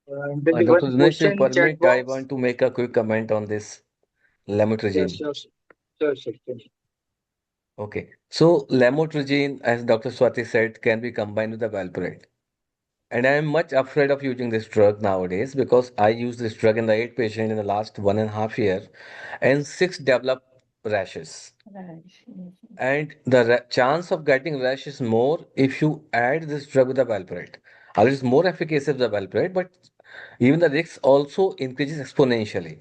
There'll be Dr. one Dinesh, you question chat permit, I box. want to make a quick comment on this Yes, lamotrigine. sure, sure, sure. Thank you. Okay, so lamotrigine, as Dr. Swati said, can be combined with the valproate. And I am much afraid of using this drug nowadays because I used this drug in the 8 patient in the last 1.5 year, and 6 developed rashes. Right. And the chance of getting rash is more if you add this drug with the valproate. It is more efficacious with the valproate, but even the risk also increases exponentially.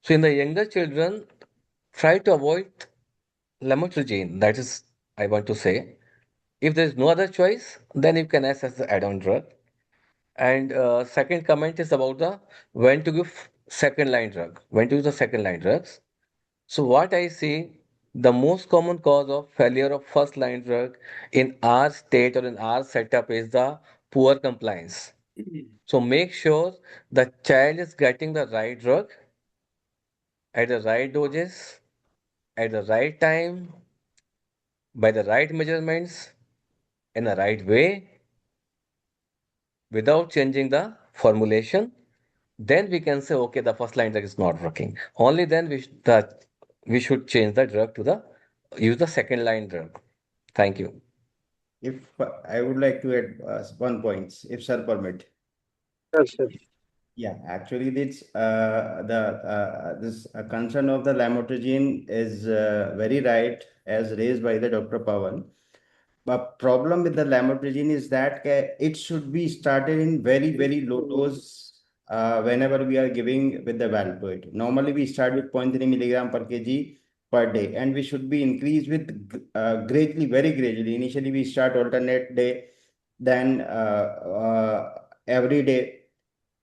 So in the younger children, try to avoid lamotrigine. That is, I want to say. If there is no other choice, then you can access the add-on drug. And second comment is about the when to give second line drug, when to use the second line drugs. So what I see, the most common cause of failure of first line drug in our state or in our setup is the poor compliance. So make sure the child is getting the right drug at the right doses, at the right time, by the right measurements, in the right way, without changing the formulation. Then we can say, okay, the first line drug is not working. Only then we should change the drug to the use the second line drug. Thank you. If I would like to add one point, if sir permit. Sure, sure. Yeah, actually, this concern of the lamotrigine is very right, as raised by the Dr. Pawan. But problem with the lamotrigine is that it should be started in very low dose whenever we are giving with the valproate. Normally, we start with 0.3 milligram per kg per day, and we should be increased with greatly, very gradually. Initially, we start alternate day, then every day.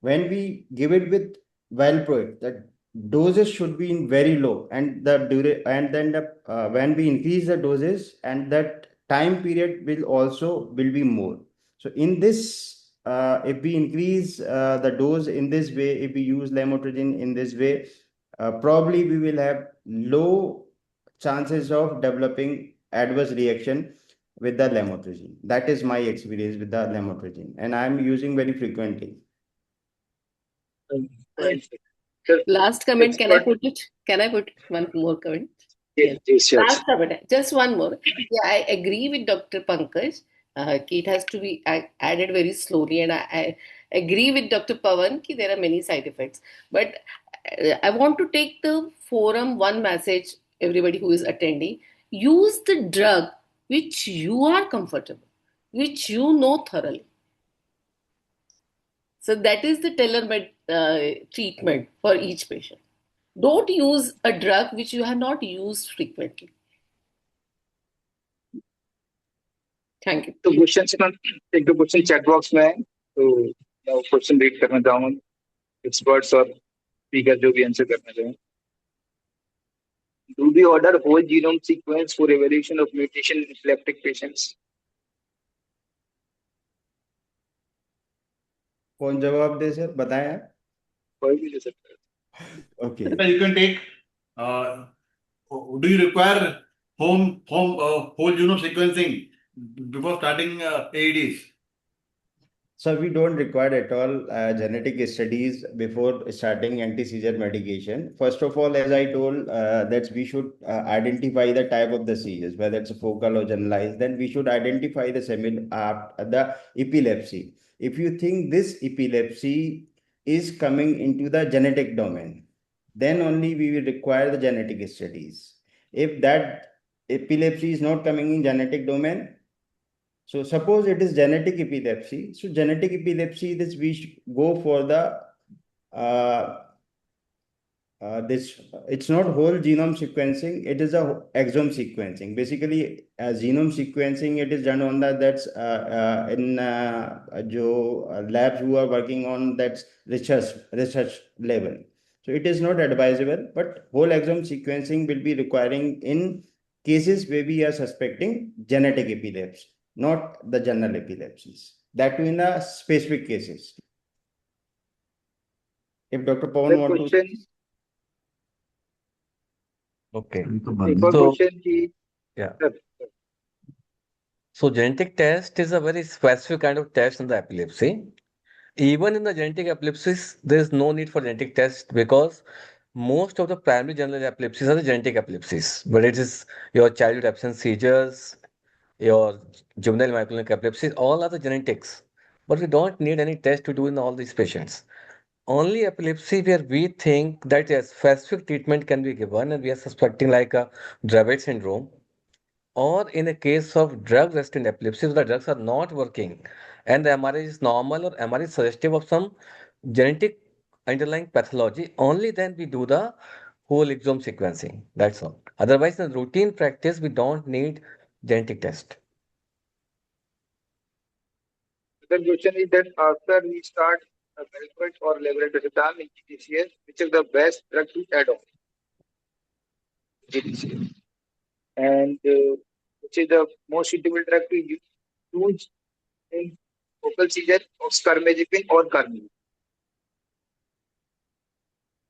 When we give it with valproate, the doses should be in very low, and and then when we increase the doses, and that time period will be more. So in this, if we increase the dose in this way, if we use lamotrigine in this way, probably we will have low chances of developing adverse reaction with the lamotrigine. That is my experience with the lamotrigine, and I am using very frequently. Right. Sir, Last comment, can I expert. put it? Can I put one more comment? Yes, yes, sure. Last comment, just one more. Yeah, I agree with Dr. Pankaj. It has to be added very slowly, and I agree with Dr. Pawan that there are many side effects. But I want to take the forum one message, everybody who is attending: use the drug which you are comfortable, which you know thoroughly. So that is the tailor-made treatment for each patient. Don't use a drug which you have not used frequently. Thank you. तो question से एक दो question chat box में है, तो मैं वो question read करना चाहूंगा, एक्सपर्ट्स और स्पीकर जो भी आंसर करना चाहें. Do we order whole genome sequence for evaluation of mutation in epileptic patients? कौन जवाब दे सर, बताएं आप. कोई भी ले सकता है. Okay. You can take. Do you require whole genome sequencing before starting AEDs? So we don't require at all genetic studies before starting anti-seizure medication. First of all, as I told, that we should identify the type of the seizures, whether it's a focal or generalized. Then we should identify the epilepsy. If you think this epilepsy is coming into the genetic domain, then only we will require the genetic studies. If that epilepsy is not coming in genetic domain, so suppose it is genetic epilepsy. So genetic epilepsy, this we should go for the it's not whole genome sequencing, it is a exome sequencing. Basically, genome sequencing, it is done on that's in labs who are working on that research level. So it is not advisable, but whole exome sequencing will be requiring in cases where we are suspecting genetic epilepsy. not the general epilepsies. That too in a specific cases. If Dr. Pawan The want to, question, Okay. एक और So, question की yeah. sir, So genetic test is a very specific kind of test in the epilepsy. Even in the genetic epilepsies, there is no need for genetic test because most of the primary general epilepsies are the genetic epilepsies. But it is your childhood absence seizures, your juvenile myoclonic epilepsies, all are the genetics. But we don't need any test to do in all these patients. Only epilepsy where we think that a specific treatment can be given and we are suspecting like a Dravet syndrome, or in a case of drug-resistant epilepsy, if the drugs are not working and the MRI is normal or MRI is suggestive of some genetic underlying pathology, only then we do the whole exome sequencing. That's all. Otherwise, in routine practice, we don't need genetic test. the question is that after we start a Velcro or levetiracetam in GTCS, which is the best drug to add on GTCS, and which is the most suitable drug to use in focal seizure of carbamazepine or carbamazepine.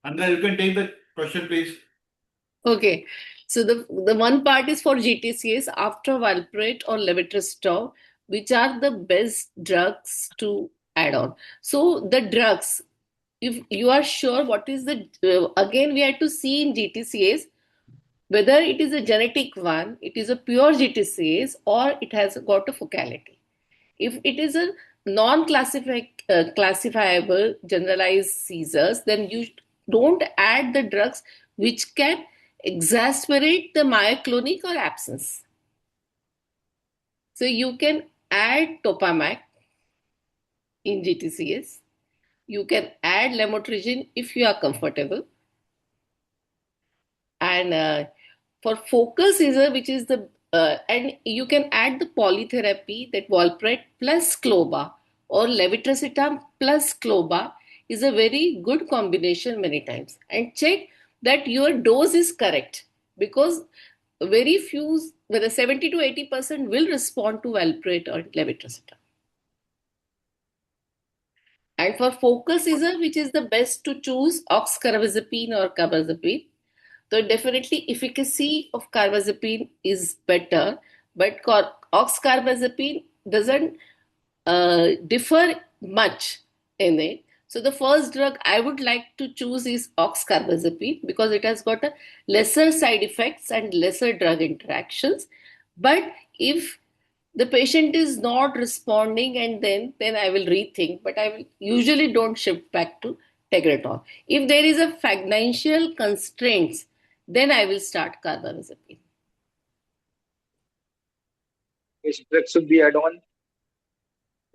Andra, you can take the question, please. Okay, so the one part is for GTCS after valproate or levetiracetam, which are the best drugs to add on. So the drugs, if you are sure what is the again we have to see in GTCS whether it is a genetic one, it is a pure GTCS, or it has got a focality. If it is a non-classifiable generalized seizures, then you don't add the drugs which can exacerbate the myoclonic or absence. So you can add Topamac in GTCS. You can add lamotrigine if you are comfortable. And for focal seizure, which is the and you can add the polytherapy that Valproate plus Cloba or levetiracetam plus Cloba is a very good combination many times. And check that your dose is correct because very few, whether 70 to 80% will respond to Valproate or levetiracetam. And for focal seizure, which is the best to choose oxcarbazepine or carbazepine. So definitely efficacy of carbazepine is better, but oxcarbazepine doesn't differ much in it. So the first drug I would like to choose is oxcarbazepine because it has got a lesser side effects and lesser drug interactions. But if the patient is not responding and then I will rethink, but I will usually don't shift back to Tegretol. If there is a financial constraints, then I will start carbamazepine. Which drug should be add on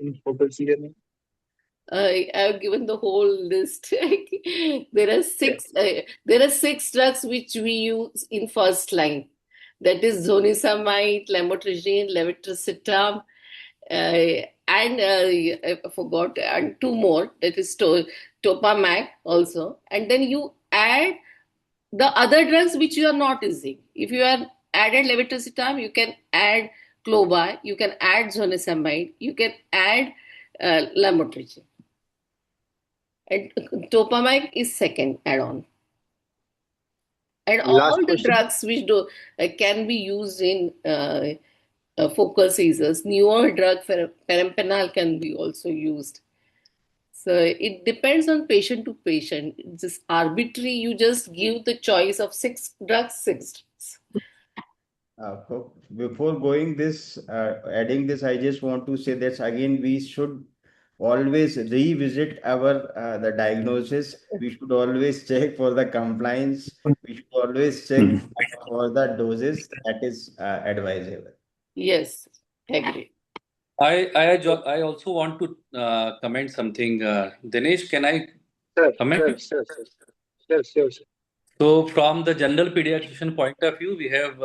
in focal seizure? I have given the whole list. There are six drugs which we use in first line. That is zonisamide, lamotrigine, levetiracetam, and I forgot, and two more. That is Topamac also. And then you add the other drugs which you are not using. If you are added levetiracetam, you can add Cloba, you can add zonisamide, you can add lamotrigine. And Topamac is second add-on. And Last all the question. drugs which can be used in focal seizures, newer drug perampanel can be also used. So it depends on patient to patient. It's just arbitrary. You just give the choice of six drugs. before going this, adding this, I just want to say that again, we should always revisit our the diagnosis. We should always check for the compliance. We should always check for the doses that is advisable. Yes, agree. I also want to comment something. Dinesh, can I Sir, comment? sir. Sure. So, from the general pediatrician point of view, we have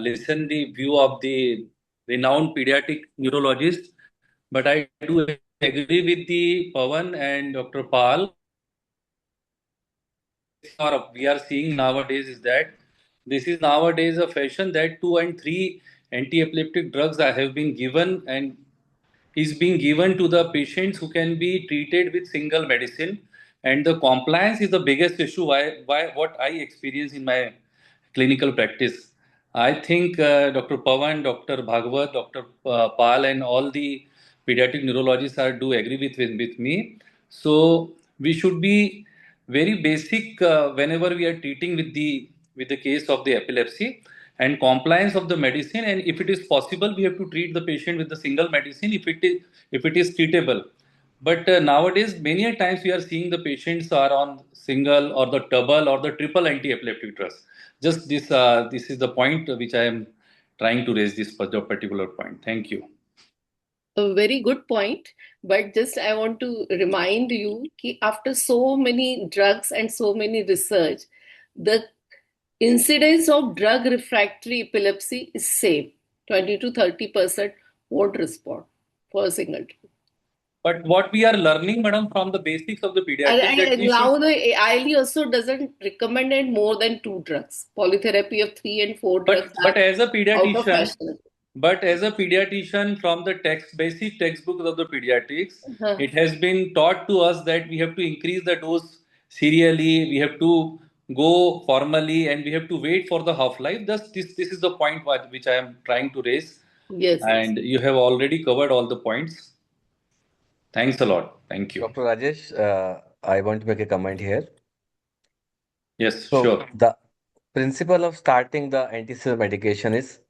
listened the view of the renowned pediatric neurologist. But I do agree with the Pawan and Dr. Pal. Or we are seeing nowadays is that this is nowadays a fashion that 2 and 3 anti-epileptic drugs have been given and is being given to the patients who can be treated with single medicine, and the compliance is the biggest issue. Why what I experience in my clinical practice. I think Dr. Pawan, Dr. Bhagwat, Dr. Pal, and all the pediatric neurologists do agree with me. So we should be very basic whenever we are treating with the case of the epilepsy, and compliance of the medicine. And if it is possible, we have to treat the patient with the single medicine if it is treatable. But nowadays, many a times we are seeing the patients are on single or the double or the triple anti-epileptic drugs. Just this is the point which I am trying to raise, this particular point. Thank you. A very good point, but just I want to remind you that after so many drugs and so many research, the incidence of drug refractory epilepsy is same. 20 to 30% won't respond for a single drug. But what we are learning, madam, from the basics of the pediatrics, that And we now should, the ILE also doesn't recommend it more than 2 drugs. Polytherapy of 3 and 4 drugs but as a are out of pediatrician, fashion. but as a pediatrician, from the basic textbooks of the pediatrics, Uh-huh. it has been taught to us that we have to increase the dose serially, we have to go formally, and we have to wait for the half-life. This is the point which I am trying to raise, Yes, yes. and you have already covered all the points. Thanks a lot. Thank you. Dr. Rajesh, I want to make a comment here. Yes, So sure. the principle of starting the anti-seizure medication is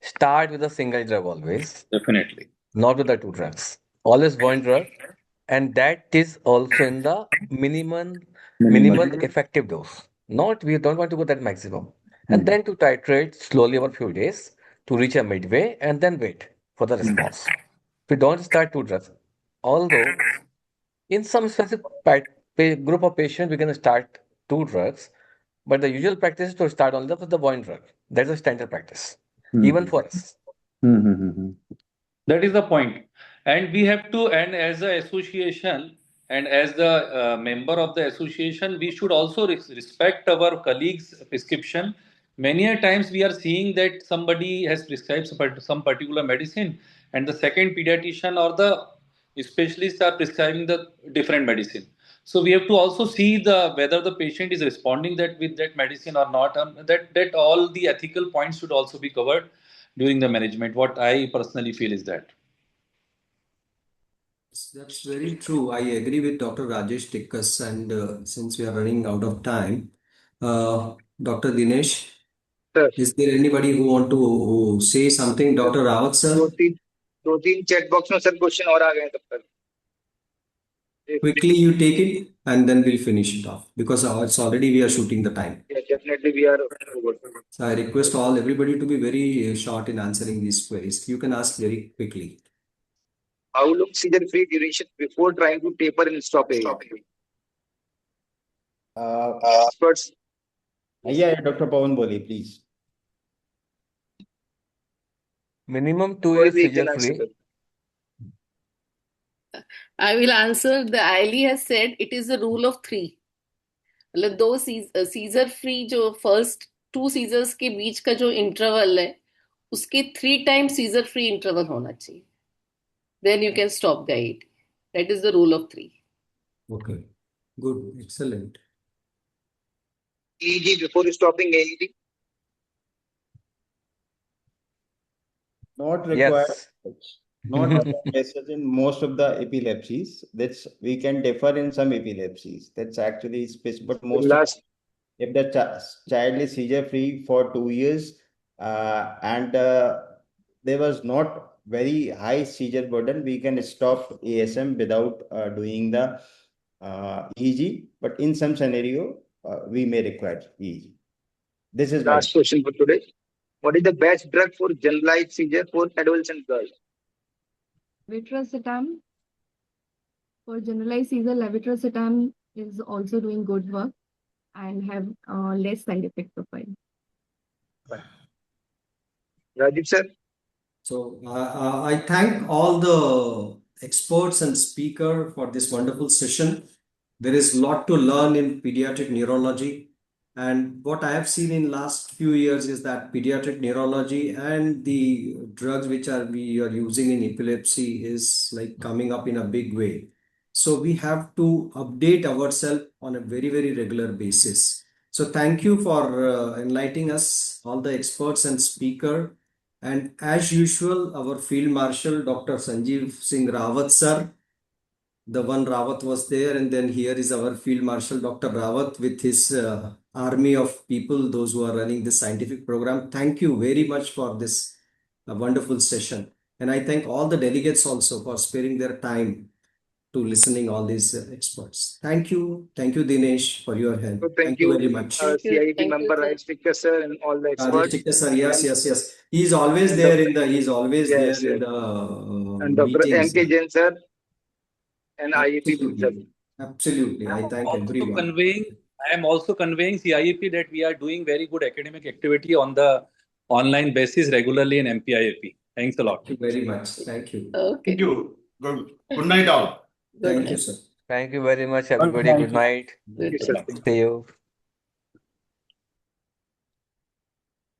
start with a single drug always, Definitely. not with the 2 drugs. Always one drug, and that is also in the minimal effective dose. Not we don't want to go that maximum. And then to titrate slowly over few days to reach a midway and then wait for the response. We don't start 2 drugs. Although in some specific group of patients, we can start 2 drugs, but the usual practice is to start only with the one drug. That's a standard practice, even for us. That is the point. And we have to, and as an association and as the member of the association, we should also respect our colleagues' prescription. Many a times we are seeing that somebody has prescribed some particular medicine, and the second pediatrician or the specialists are prescribing the different medicine. So we have to also see whether the patient is responding that with that medicine or not. That all the ethical points should also be covered during the management. What I personally feel is that. That's very true. I agree with Dr. Rajesh Tikkas, and since we are running out of time, Dr. Dinesh, Sir, is there anybody who want to say something? Dr. Rawat sir, दो तीन chat box में sir question और आ गए हैं तब तक. quickly you take it and then we'll finish it off because it's already we are shooting the time. Yeah, definitely we are over. So I request everybody to be very short in answering these queries. You can ask very quickly. How long seizure-free duration before trying to taper and stop it? Experts. Yeah, Dr. Pawan Boli, please. Minimum 2 कोई years भी एक seizure जन free. answer. I will answer. The ILE has said it is a rule of 3. मतलब 2 scissor free जो first 2 seizures के बीच का जो interval है उसके 3 टाइम सीजर फ्री इंटरवल होना चाहिए. Then you can stop the AED. That is the rule of 3. Okay, good, excellent. EEG before stopping AED. Not required. Yes. Not required in most of the epilepsies. That's we can differ in some epilepsies. That's actually specific, but most Last. if the child is seizure free for 2 years and there was not very high seizure burden, we can stop ASM without doing the EEG. But in some scenario, we may require EEG. This is Last question for today. What is the best drug for generalized seizure for adolescent girls? Levetiracetam. For generalized seizure, levetiracetam is also doing good work and have less side effect profile. Rajiv sir. So I thank all the experts and speaker for this wonderful session. There is a lot to learn in pediatric neurology. And what I have seen in last few years is that pediatric neurology and the drugs which we are using in epilepsy is like coming up in a big way. So we have to update ourselves on a very, very regular basis. So thank you for enlightening us, all the experts and speaker. And as usual, our Field Marshal, Dr. Sanjeev Singh Rawat, sir. The one Rawat was there, and then here is our Field Marshal, Dr. Rawat, with his army of people, those who are running this scientific program. Thank you very much for this wonderful session. And I thank all the delegates also for sparing their time to listening all these experts. Thank you. Thank you, Dinesh, for your help. So Thank you very much. Thank you. CIP Thank you, member sir. Rajesh Tikkar sir and all the Rajesh experts. Tikkar sir, yes, And- yes, yes. He's always and there Dr. in the, he's always Yes, there in yes. the And Dr. meetings. M.K. Jain sir and IEP sir. Absolutely. Absolutely. I thank everyone. I am also conveying CIEP that we are doing very good academic activity on the online basis regularly in MPIAP. Thanks a lot. Thank you very much. Thank you. Okay. Thank you. Good night, all. Good Thank you, night. sir. Thank you very much, everybody. Good night. Good Yes, sir. night. See you.